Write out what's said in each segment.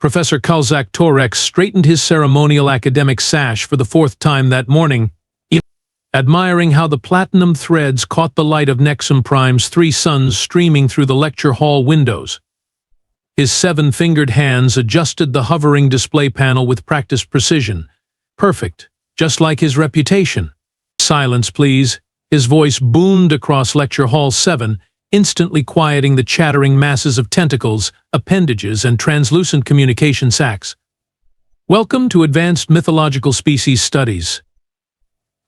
Professor Kalzak Torex straightened his ceremonial academic sash for the fourth time that morning, admiring how the platinum threads caught the light of Nexum Prime's three suns streaming through the lecture hall windows. His seven-fingered hands adjusted the hovering display panel with practiced precision. Perfect, just like his reputation. "Silence, please." His voice boomed across Lecture Hall 7, instantly quieting the chattering masses of tentacles, appendages, and translucent communication sacs. "Welcome to Advanced Mythological Species Studies.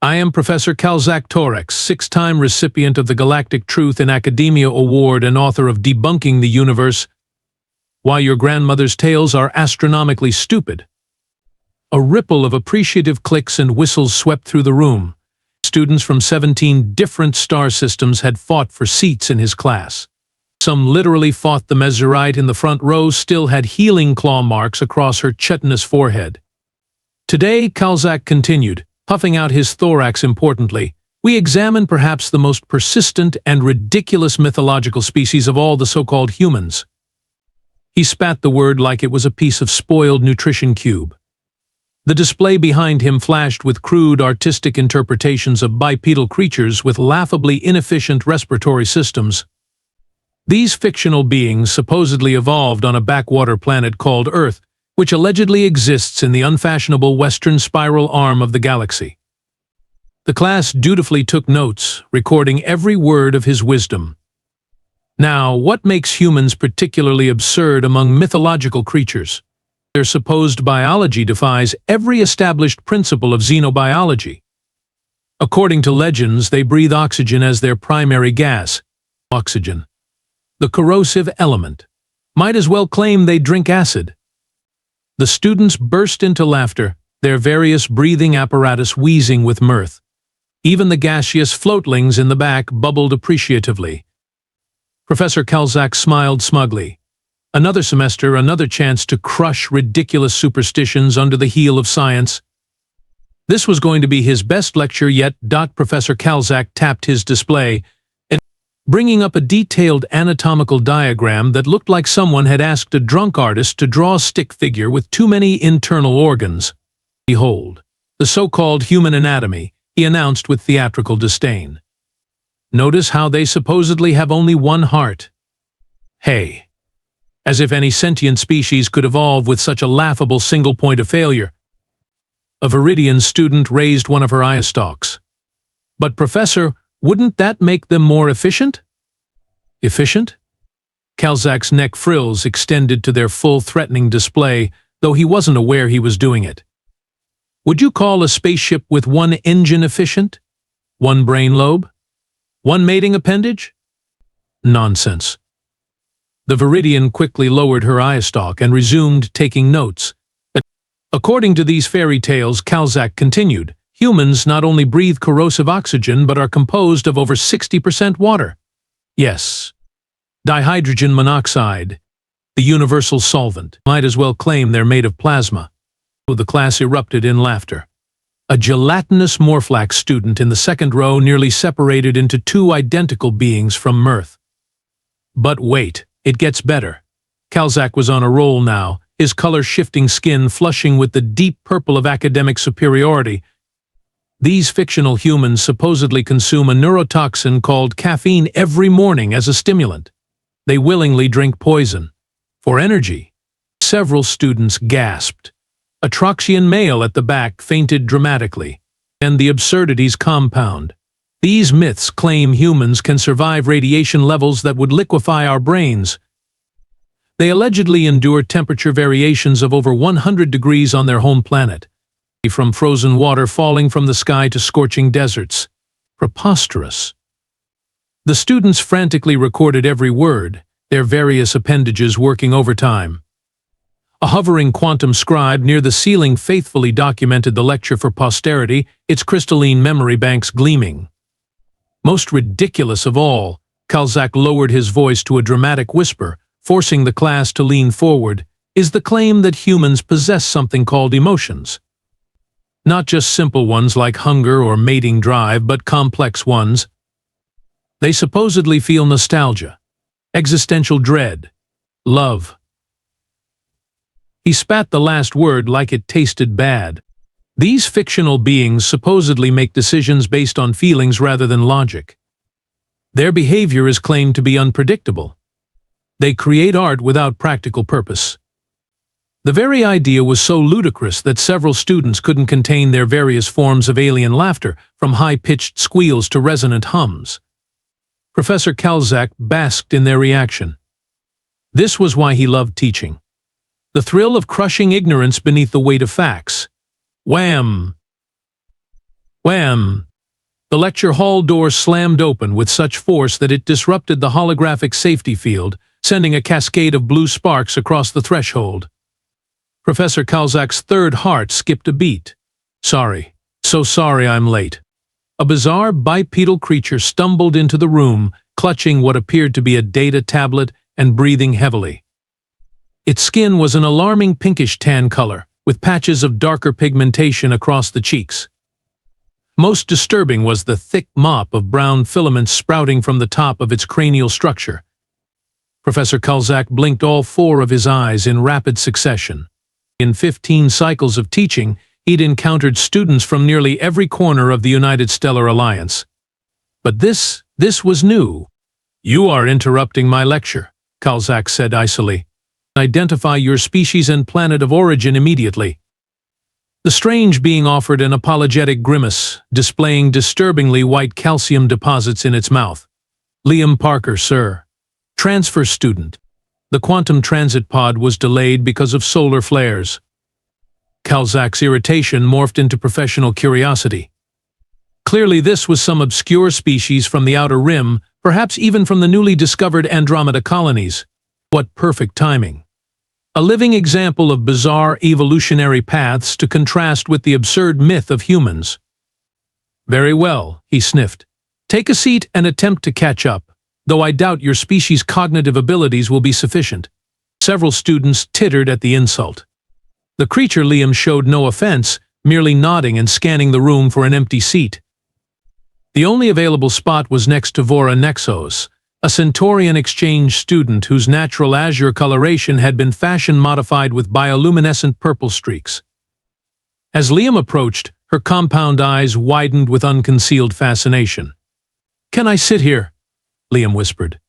I am Professor Kalzak Torex, six-time recipient of the Galactic Truth in Academia Award and author of Debunking the Universe, Why Your Grandmother's Tales Are Astronomically Stupid." A ripple of appreciative clicks and whistles swept through the room. Students from 17 different star systems had fought for seats in his class. Some literally fought. The Messerite in the front row still had healing claw marks across her chitinous forehead. Today, Kalzak continued, puffing out his thorax importantly, we examine perhaps the most persistent and ridiculous mythological species of all, the so-called humans. He spat the word like it was a piece of spoiled nutrition cube. The display behind him flashed with crude artistic interpretations of bipedal creatures with laughably inefficient respiratory systems. These fictional beings supposedly evolved on a backwater planet called Earth, which allegedly exists in the unfashionable western spiral arm of the galaxy. The class dutifully took notes, recording every word of his wisdom. Now, what makes humans particularly absurd among mythological creatures? Their supposed biology defies every established principle of xenobiology. According to legends, they breathe oxygen as their primary gas. Oxygen, the corrosive element. Might as well claim they drink acid. The students burst into laughter, their various breathing apparatus wheezing with mirth. Even the gaseous floatlings in the back bubbled appreciatively. Professor Kalzak smiled smugly. Another semester, another chance to crush ridiculous superstitions under the heel of science. This was going to be his best lecture yet. Professor Kalzak tapped his display, bringing up a detailed anatomical diagram that looked like someone had asked a drunk artist to draw a stick figure with too many internal organs. "Behold, the so-called human anatomy," he announced with theatrical disdain. "Notice how they supposedly have only one heart. Hey, as if any sentient species could evolve with such a laughable single point of failure." A Viridian student raised one of her eye stalks. "But Professor, wouldn't that make them more efficient?" "Efficient?" Kalzak's neck frills extended to their full threatening display, though he wasn't aware he was doing it. "Would you call a spaceship with one engine efficient? One brain lobe? One mating appendage? Nonsense." The Viridian quickly lowered her eye stalk and resumed taking notes. "According to these fairy tales," Kalzak continued, "humans not only breathe corrosive oxygen but are composed of over 60% water. Yes, dihydrogen monoxide, the universal solvent. Might as well claim they're made of plasma." The class erupted in laughter. A gelatinous Morphlax student in the second row nearly separated into two identical beings from mirth. But wait. It gets better. Kalzak was on a roll now, his color-shifting skin flushing with the deep purple of academic superiority. These fictional humans supposedly consume a neurotoxin called caffeine every morning as a stimulant. They willingly drink poison. For energy. Several students gasped. A Troxian male at the back fainted dramatically. And the absurdities compound. These myths claim humans can survive radiation levels that would liquefy our brains. They allegedly endure temperature variations of over 100 degrees on their home planet, from frozen water falling from the sky to scorching deserts. Preposterous. The students frantically recorded every word, their various appendages working overtime. A hovering quantum scribe near the ceiling faithfully documented the lecture for posterity, its crystalline memory banks gleaming. Most ridiculous of all, Kalzak lowered his voice to a dramatic whisper, forcing the class to lean forward, is the claim that humans possess something called emotions. Not just simple ones like hunger or mating drive, but complex ones. They supposedly feel nostalgia, existential dread, love. He spat the last word like it tasted bad. These fictional beings supposedly make decisions based on feelings rather than logic. Their behavior is claimed to be unpredictable. They create art without practical purpose. The very idea was so ludicrous that several students couldn't contain their various forms of alien laughter, from high-pitched squeals to resonant hums. Professor Kalzak basked in their reaction. This was why he loved teaching. The thrill of crushing ignorance beneath the weight of facts. Wham! Wham! The lecture hall door slammed open with such force that it disrupted the holographic safety field, sending a cascade of blue sparks across the threshold. Professor Kalzak's third heart skipped a beat. Sorry. So sorry I'm late. A bizarre bipedal creature stumbled into the room, clutching what appeared to be a data tablet and breathing heavily. Its skin was an alarming pinkish tan color, with patches of darker pigmentation across the cheeks. Most disturbing was the thick mop of brown filaments sprouting from the top of its cranial structure. Professor Kalzak blinked all four of his eyes in rapid succession. In 15 cycles of teaching, he'd encountered students from nearly every corner of the United Stellar Alliance. But this was new. You are interrupting my lecture, Kalzak said icily. Identify your species and planet of origin immediately. The strange being offered an apologetic grimace, displaying disturbingly white calcium deposits in its mouth. Liam Parker, sir. Transfer student. The quantum transit pod was delayed because of solar flares. Kalzak's irritation morphed into professional curiosity. Clearly this was some obscure species from the outer rim, perhaps even from the newly discovered Andromeda colonies. What perfect timing. A living example of bizarre evolutionary paths to contrast with the absurd myth of humans. Very well, he sniffed. Take a seat and attempt to catch up, though I doubt your species' cognitive abilities will be sufficient. Several students tittered at the insult. The creature Liam showed no offense, merely nodding and scanning the room for an empty seat. The only available spot was next to Vora Nexos, a Centaurian exchange student whose natural azure coloration had been fashion-modified with bioluminescent purple streaks. As Liam approached, her compound eyes widened with unconcealed fascination. "Can I sit here?" Liam whispered.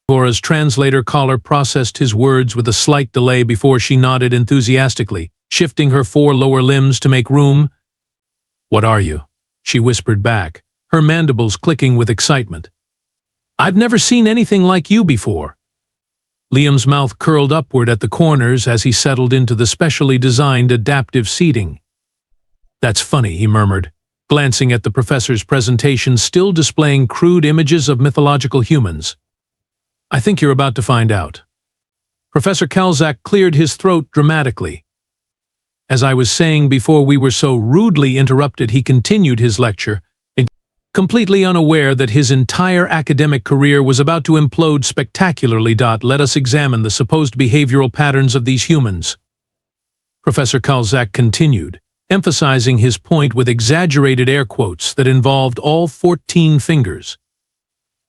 Vora's translator collar processed his words with a slight delay before she nodded enthusiastically, shifting her four lower limbs to make room. "What are you?" she whispered back, her mandibles clicking with excitement. "I've never seen anything like you before." Liam's mouth curled upward at the corners as he settled into the specially designed adaptive seating. "That's funny," he murmured, glancing at the professor's presentation still displaying crude images of mythological humans. "I think you're about to find out." Professor Kalzak cleared his throat dramatically. "As I was saying before we were so rudely interrupted," he continued his lecture, completely unaware that his entire academic career was about to implode spectacularly. "Let us examine the supposed behavioral patterns of these humans." Professor Kalzak continued, emphasizing his point with exaggerated air quotes that involved all 14 fingers.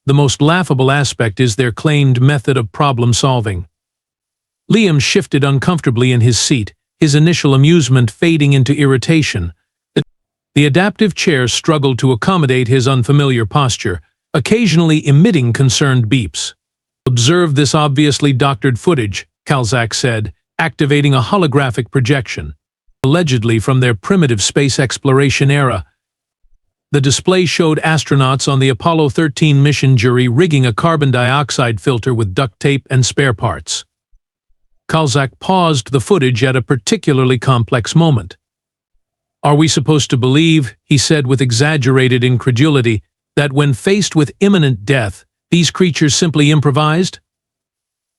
The most laughable aspect is their claimed method of problem-solving. Liam shifted uncomfortably in his seat, his initial amusement fading into irritation. The adaptive chair struggled to accommodate his unfamiliar posture, occasionally emitting concerned beeps. "Observe this obviously doctored footage," Kalzak said, activating a holographic projection, allegedly from their primitive space exploration era. The display showed astronauts on the Apollo 13 mission jury rigging a carbon dioxide filter with duct tape and spare parts. Kalzak paused the footage at a particularly complex moment. "Are we supposed to believe," he said with exaggerated incredulity, "that when faced with imminent death, these creatures simply improvised?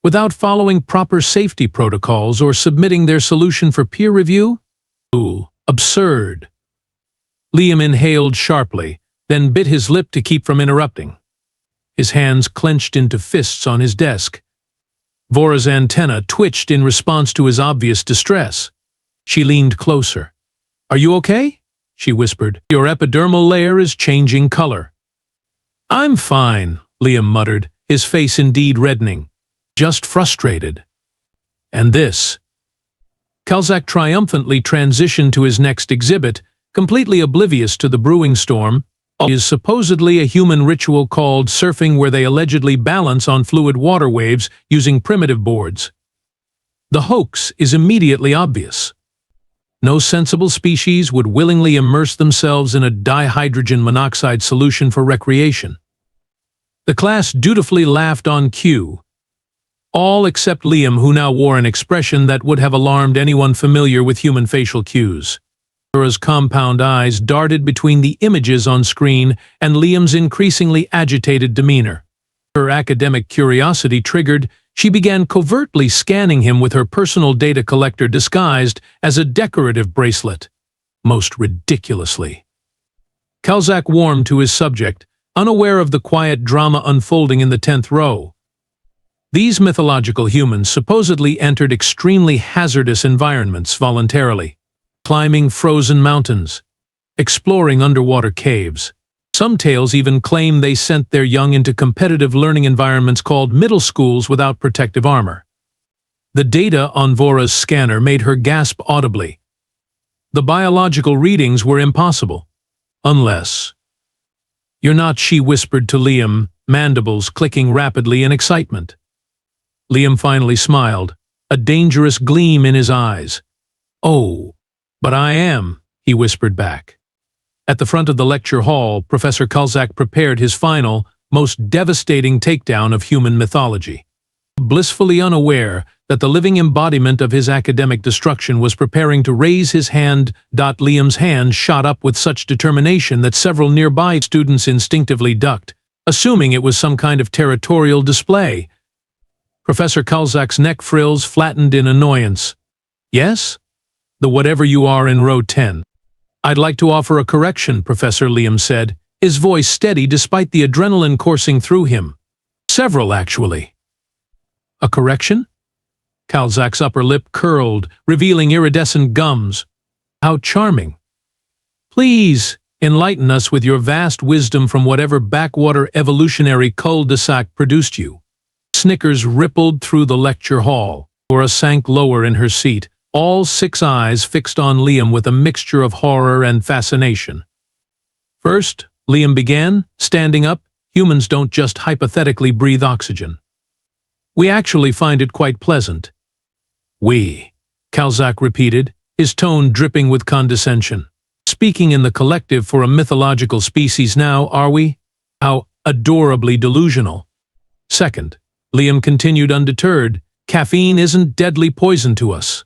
Without following proper safety protocols or submitting their solution for peer review? Ooh, absurd." Liam inhaled sharply, then bit his lip to keep from interrupting. His hands clenched into fists on his desk. Vora's antenna twitched in response to his obvious distress. She leaned closer. "Are you okay?" she whispered. "Your epidermal layer is changing color." "I'm fine," Liam muttered, his face indeed reddening. "Just frustrated." "And this?" Kalzak triumphantly transitioned to his next exhibit, completely oblivious to the brewing storm. Is supposedly a human ritual called surfing, where they allegedly balance on fluid water waves using primitive boards. The hoax is immediately obvious. No sensible species would willingly immerse themselves in a dihydrogen monoxide solution for recreation. The class dutifully laughed on cue, all except Liam, who now wore an expression that would have alarmed anyone familiar with human facial cues. Laura's compound eyes darted between the images on screen and Liam's increasingly agitated demeanor. Her academic curiosity triggered, she began covertly scanning him with her personal data collector disguised as a decorative bracelet. Most ridiculously. Kalzak warmed to his subject, unaware of the quiet drama unfolding in the 10th row. These mythological humans supposedly entered extremely hazardous environments voluntarily, climbing frozen mountains, exploring underwater caves. Some tales even claim they sent their young into competitive learning environments called middle schools without protective armor. The data on Vora's scanner made her gasp audibly. The biological readings were impossible. Unless... "You're not," she whispered to Liam, mandibles clicking rapidly in excitement. Liam finally smiled, a dangerous gleam in his eyes. "Oh, but I am," he whispered back. At the front of the lecture hall, Professor Kalzak prepared his final, most devastating takedown of human mythology. Blissfully unaware that the living embodiment of his academic destruction was preparing to raise his hand, Liam's hand shot up with such determination that several nearby students instinctively ducked, assuming it was some kind of territorial display. Professor Kalzak's neck frills flattened in annoyance. "Yes? The whatever you are in row 10. "I'd like to offer a correction," Professor Liam said, his voice steady despite the adrenaline coursing through him. "Several, actually." "A correction?" Kalzak's upper lip curled, revealing iridescent gums. "How charming. Please enlighten us with your vast wisdom from whatever backwater evolutionary cul-de-sac produced you." Snickers rippled through the lecture hall. Laura sank lower in her seat, all 6 eyes fixed on Liam with a mixture of horror and fascination. "First," Liam began, standing up, "humans don't just hypothetically breathe oxygen. We actually find it quite pleasant." "We," Kalzak repeated, his tone dripping with condescension. "Speaking in the collective for a mythological species now, are we? How adorably delusional." "Second," Liam continued undeterred, "caffeine isn't deadly poison to us.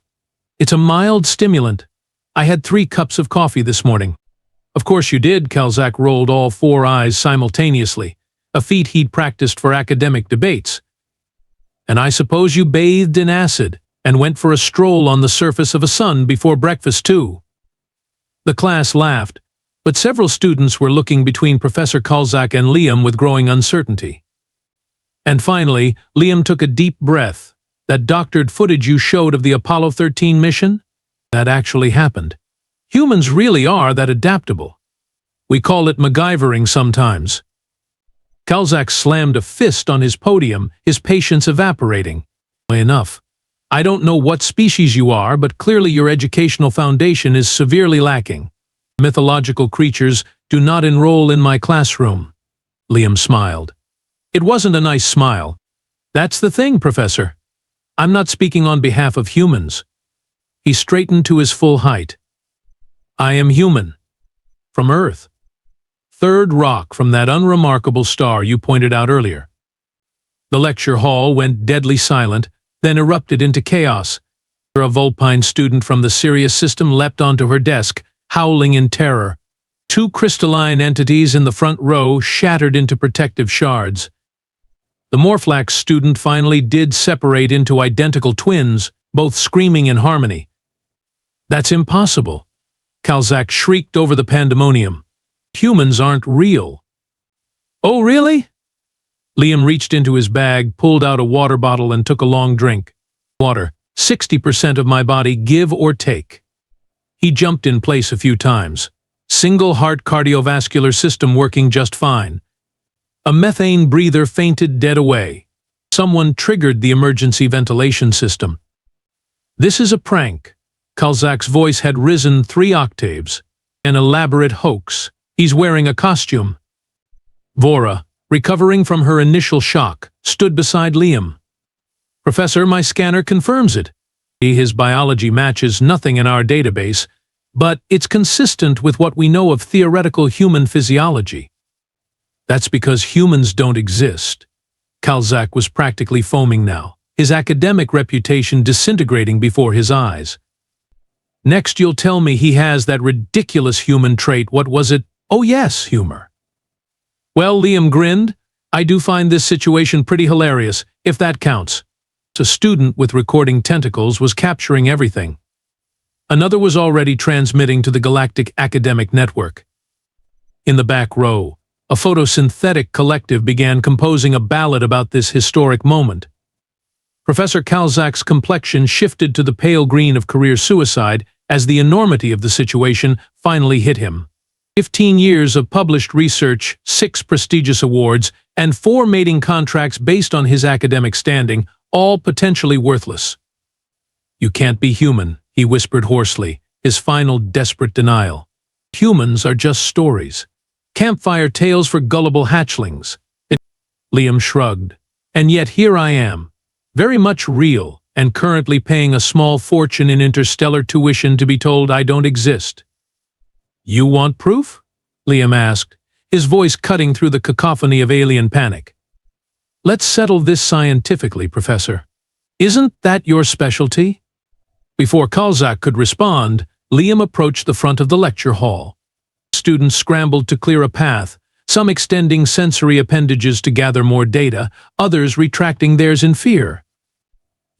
It's a mild stimulant. I had 3 cups of coffee this morning." "Of course you did," Kalzak rolled all 4 eyes simultaneously, a feat he'd practiced for academic debates. "And I suppose you bathed in acid and went for a stroll on the surface of a sun before breakfast too." The class laughed, but several students were looking between Professor Kalzak and Liam with growing uncertainty. And finally, Liam took a deep breath. "That doctored footage you showed of the Apollo 13 mission? That actually happened. Humans really are that adaptable. We call it MacGyvering sometimes." Kalzak slammed a fist on his podium, his patience evaporating. "Enough. I don't know what species you are, but clearly your educational foundation is severely lacking. Mythological creatures do not enroll in my classroom." Liam smiled. It wasn't a nice smile. "That's the thing, Professor. I'm not speaking on behalf of humans." He straightened to his full height. "I am human. From Earth. 3rd rock from that unremarkable star you pointed out earlier." The lecture hall went deadly silent, then erupted into chaos. A Vulpine student from the Sirius system leapt onto her desk, howling in terror. 2 crystalline entities in the front row shattered into protective shards. The Morphlax student finally did separate into identical twins, both screaming in harmony. "That's impossible!" Kalzak shrieked over the pandemonium. "Humans aren't real." "Oh, really?" Liam reached into his bag, pulled out a water bottle and took a long drink. "Water, 60% of my body, give or take." He jumped in place a few times. Single heart cardiovascular system working just fine. A methane breather fainted dead away. Someone triggered the emergency ventilation system. "This is a prank," Kalzak's voice had risen 3 octaves. An elaborate hoax. He's wearing a costume. Vora, recovering from her initial shock, stood beside Liam. Professor, my scanner confirms it. His biology matches nothing in our database, but it's consistent with what we know of theoretical human physiology. That's because humans don't exist. Kalzak was practically foaming now, his academic reputation disintegrating before his eyes. Next you'll tell me he has that ridiculous human trait, what was it? Oh yes, humor. Well, Liam grinned, I do find this situation pretty hilarious, if that counts. A student with recording tentacles was capturing everything. Another was already transmitting to the Galactic academic network. In the back row, a photosynthetic collective began composing a ballad about this historic moment. Professor Kalzak's complexion shifted to the pale green of career suicide as the enormity of the situation finally hit him. 15 years of published research, 6 prestigious awards, and 4 mating contracts based on his academic standing, all potentially worthless. You can't be human, he whispered hoarsely, his final desperate denial. Humans are just stories. Campfire tales for gullible hatchlings. Liam shrugged. And yet here I am, very much real, and currently paying a small fortune in interstellar tuition to be told I don't exist. You want proof? Liam asked, his voice cutting through the cacophony of alien panic. Let's settle this scientifically, Professor. Isn't that your specialty? Before Kalzak could respond, Liam approached the front of the lecture hall. Students scrambled to clear a path, some extending sensory appendages to gather more data, others retracting theirs in fear.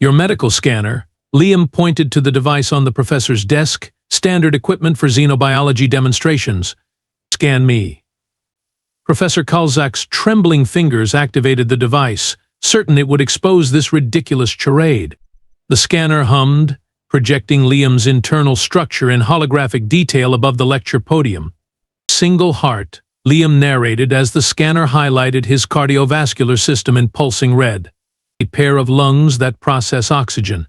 Your medical scanner, Liam pointed to the device on the professor's desk, standard equipment for xenobiology demonstrations. Scan me. Professor Kalzak's trembling fingers activated the device, certain it would expose this ridiculous charade. The scanner hummed, projecting Liam's internal structure in holographic detail above the lecture podium. Single heart, Liam narrated as the scanner highlighted his cardiovascular system in pulsing red. A pair of lungs that process oxygen.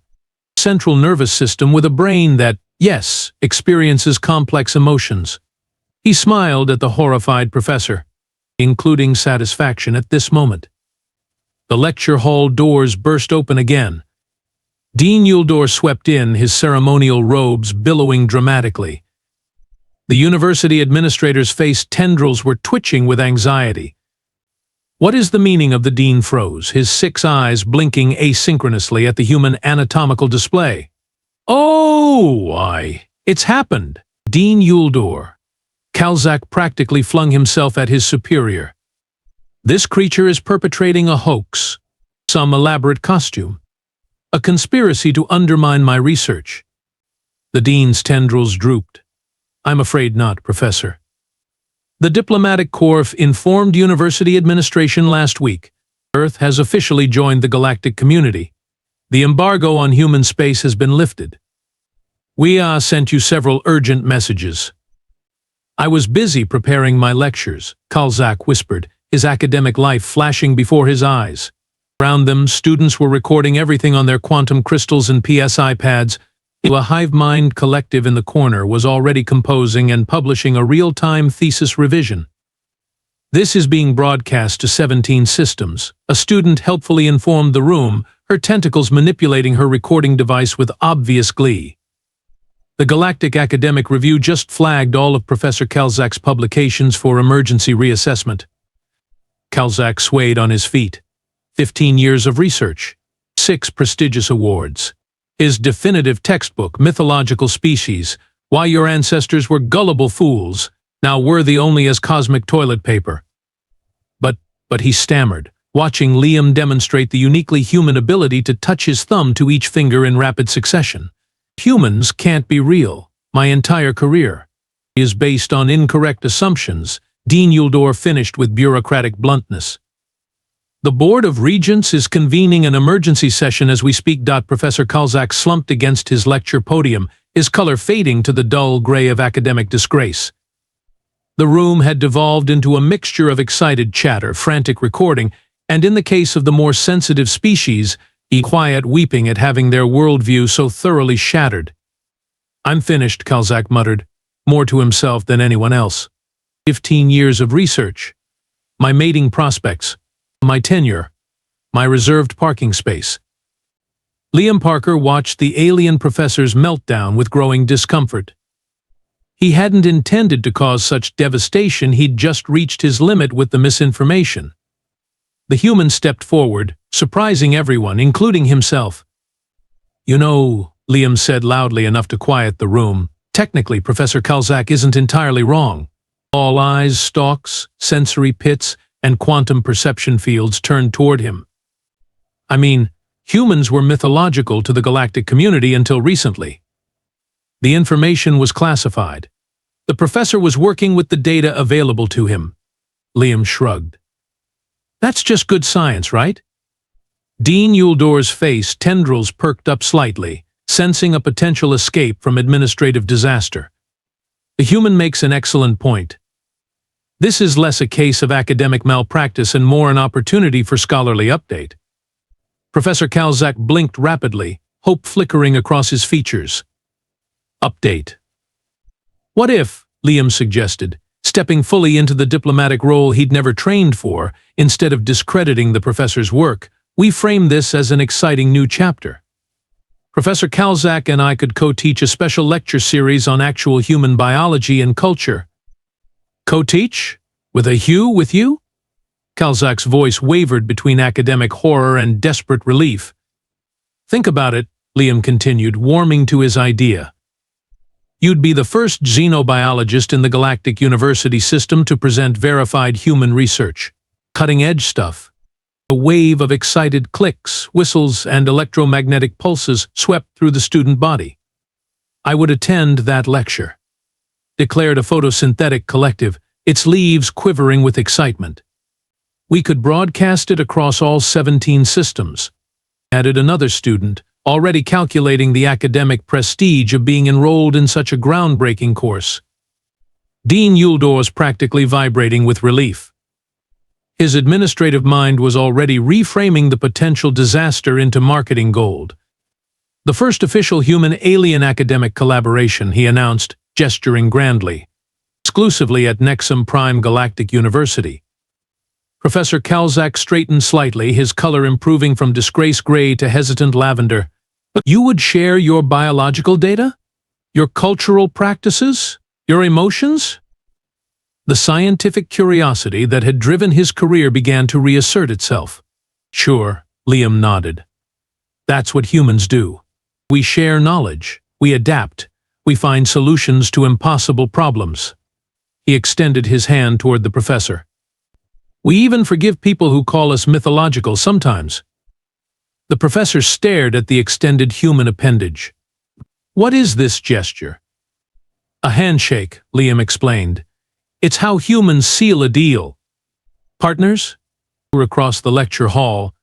Central nervous system with a brain that, yes, experiences complex emotions. He smiled at the horrified professor, including satisfaction at this moment. The lecture hall doors burst open again. Dean Yuldor swept in, his ceremonial robes billowing dramatically. The university administrator's face tendrils were twitching with anxiety. What is the meaning of the dean froze, his 6 eyes blinking asynchronously at the human anatomical display? Oh, it's happened. Dean Yuldor. Kalzak practically flung himself at his superior. This creature is perpetrating a hoax, some elaborate costume, a conspiracy to undermine my research. The dean's tendrils drooped. I'm afraid not, Professor. The diplomatic corps informed university administration last week. Earth has officially joined the galactic community. The embargo on human space has been lifted. We sent you several urgent messages. I was busy preparing my lectures, Kalzak whispered, his academic life flashing before his eyes. Around them, students were recording everything on their quantum crystals and PSI pads. A hive mind collective in the corner was already composing and publishing a real-time thesis revision. This is being broadcast to 17 systems. A student helpfully informed the room, her tentacles manipulating her recording device with obvious glee. The Galactic Academic Review just flagged all of Professor Kalzak's publications for emergency reassessment. Kalzak swayed on his feet. 15 years of research, 6 prestigious awards. His definitive textbook, Mythological Species, Why Your Ancestors Were Gullible Fools, now worthy only as cosmic toilet paper. But he stammered, watching Liam demonstrate the uniquely human ability to touch his thumb to each finger in rapid succession. Humans can't be real. My entire career is based on incorrect assumptions, Dean Yuldor finished with bureaucratic bluntness. The Board of Regents is convening an emergency session as we speak. Professor Kalzak slumped against his lecture podium, his color fading to the dull gray of academic disgrace. The room had devolved into a mixture of excited chatter, frantic recording, and in the case of the more sensitive species, quiet weeping at having their worldview so thoroughly shattered. I'm finished, Kalzak muttered, more to himself than anyone else. 15 years of research. My mating prospects. My tenure. My reserved parking space. Liam Parker watched the alien professor's meltdown with growing discomfort. He hadn't intended to cause such devastation, he'd just reached his limit with the misinformation. The human stepped forward, surprising everyone, including himself. You know, Liam said loudly enough to quiet the room, technically Professor Kalzak isn't entirely wrong. All eyes, stalks, sensory pits, and quantum perception fields turned toward him. I mean, humans were mythological to the galactic community until recently. The information was classified. The professor was working with the data available to him. Liam shrugged. That's just good science, right? Dean Euldor's face tendrils perked up slightly, sensing a potential escape from administrative disaster. The human makes an excellent point. This is less a case of academic malpractice and more an opportunity for scholarly update. Professor Kalzak blinked rapidly, hope flickering across his features. Update. What if, Liam suggested, stepping fully into the diplomatic role he'd never trained for, instead of discrediting the professor's work, we frame this as an exciting new chapter? Professor Kalzak and I could co-teach a special lecture series on actual human biology and culture. Co-teach? With you? Kalzak's voice wavered between academic horror and desperate relief. Think about it, Liam continued, warming to his idea. You'd be the first xenobiologist in the Galactic University system to present verified human research. Cutting-edge stuff. A wave of excited clicks, whistles, and electromagnetic pulses swept through the student body. I would attend that lecture, declared a photosynthetic collective, its leaves quivering with excitement. We could broadcast it across all 17 systems, added another student, already calculating the academic prestige of being enrolled in such a groundbreaking course. Dean Euldor's practically vibrating with relief. His administrative mind was already reframing the potential disaster into marketing gold. The first official human-alien academic collaboration, he announced, gesturing grandly, exclusively at Nexum Prime Galactic University. Professor Kalzak straightened slightly, his color improving from disgrace gray to hesitant lavender. But you would share your biological data? Your cultural practices? Your emotions? The scientific curiosity that had driven his career began to reassert itself. Sure, Liam nodded. That's what humans do. We share knowledge, we adapt, we find solutions to impossible problems. He extended his hand toward the professor. We even forgive people who call us mythological sometimes. The professor stared at the extended human appendage. What is this gesture? A handshake, Liam explained. It's how humans seal a deal. Partners? Across the lecture hall,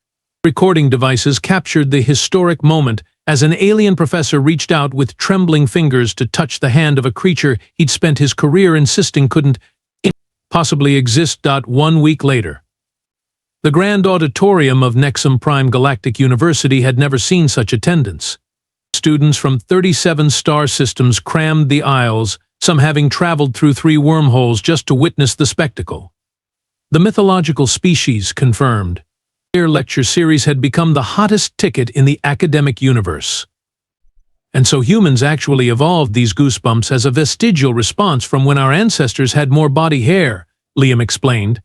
recording devices captured the historic moment as an alien professor reached out with trembling fingers to touch the hand of a creature he'd spent his career insisting couldn't possibly exist. 1 week later. The grand auditorium of Nexum Prime Galactic University had never seen such attendance. Students from 37 star systems crammed the aisles, some having traveled through 3 wormholes just to witness the spectacle. The Mythological Species confirmed. Their lecture series had become the hottest ticket in the academic universe. And so humans actually evolved these goosebumps as a vestigial response from when our ancestors had more body hair, Liam explained,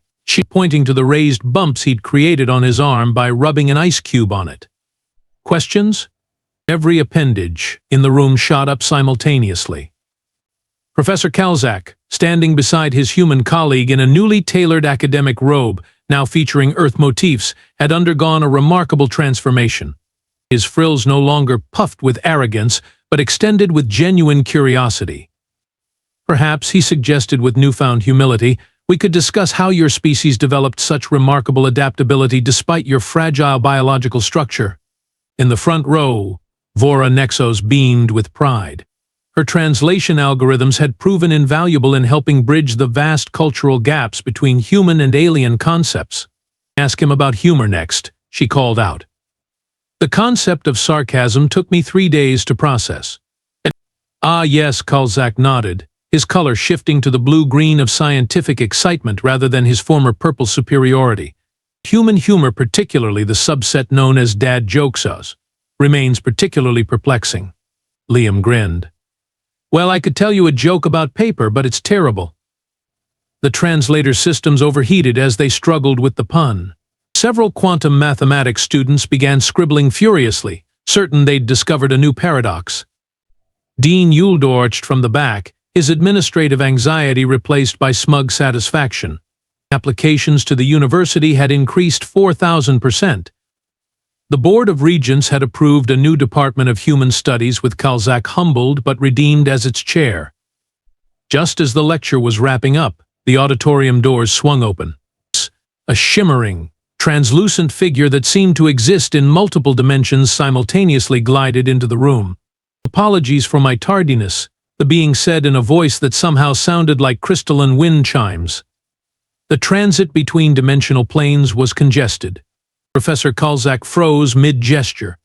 pointing to the raised bumps he'd created on his arm by rubbing an ice cube on it. Questions? Every appendage in the room shot up simultaneously. Professor Kalzak, standing beside his human colleague in a newly tailored academic robe, now featuring Earth motifs, had undergone a remarkable transformation. His frills no longer puffed with arrogance, but extended with genuine curiosity. Perhaps, he suggested with newfound humility, we could discuss how your species developed such remarkable adaptability despite your fragile biological structure. In the front row, Vora Nexos beamed with pride. Her translation algorithms had proven invaluable in helping bridge the vast cultural gaps between human and alien concepts. Ask him about humor next, she called out. The concept of sarcasm took me 3 days to process. Ah yes, Kalzak nodded, his color shifting to the blue-green of scientific excitement rather than his former purple superiority. Human humor, particularly the subset known as dad jokes, remains particularly perplexing. Liam grinned. Well, I could tell you a joke about paper, but it's terrible. The translator systems overheated as they struggled with the pun. Several quantum mathematics students began scribbling furiously, certain they'd discovered a new paradox. Dean Yuldorched from the back, his administrative anxiety replaced by smug satisfaction. Applications to the university had increased 4,000%. The Board of Regents had approved a new Department of Human Studies with Kalzak humbled but redeemed as its chair. Just as the lecture was wrapping up, the auditorium doors swung open. A shimmering, translucent figure that seemed to exist in multiple dimensions simultaneously glided into the room. Apologies for my tardiness, the being said in a voice that somehow sounded like crystalline wind chimes. The transit between dimensional planes was congested. Professor Kalzak froze mid-gesture.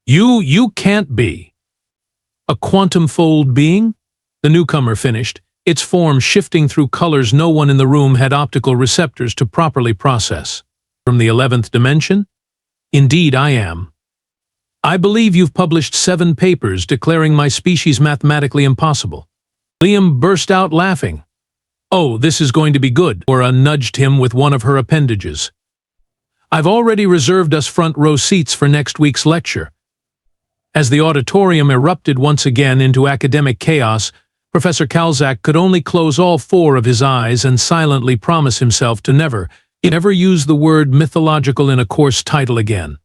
You can't be. A quantum-fold being? The newcomer finished, its form shifting through colors no one in the room had optical receptors to properly process. From the 11th dimension? Indeed I am. I believe you've published 7 papers declaring my species mathematically impossible. Liam burst out laughing. Oh, this is going to be good. Laura nudged him with one of her appendages. I've already reserved us front row seats for next week's lecture. As the auditorium erupted once again into academic chaos, Professor Kalzak could only close all 4 of his eyes and silently promise himself to never use the word mythological in a course title again.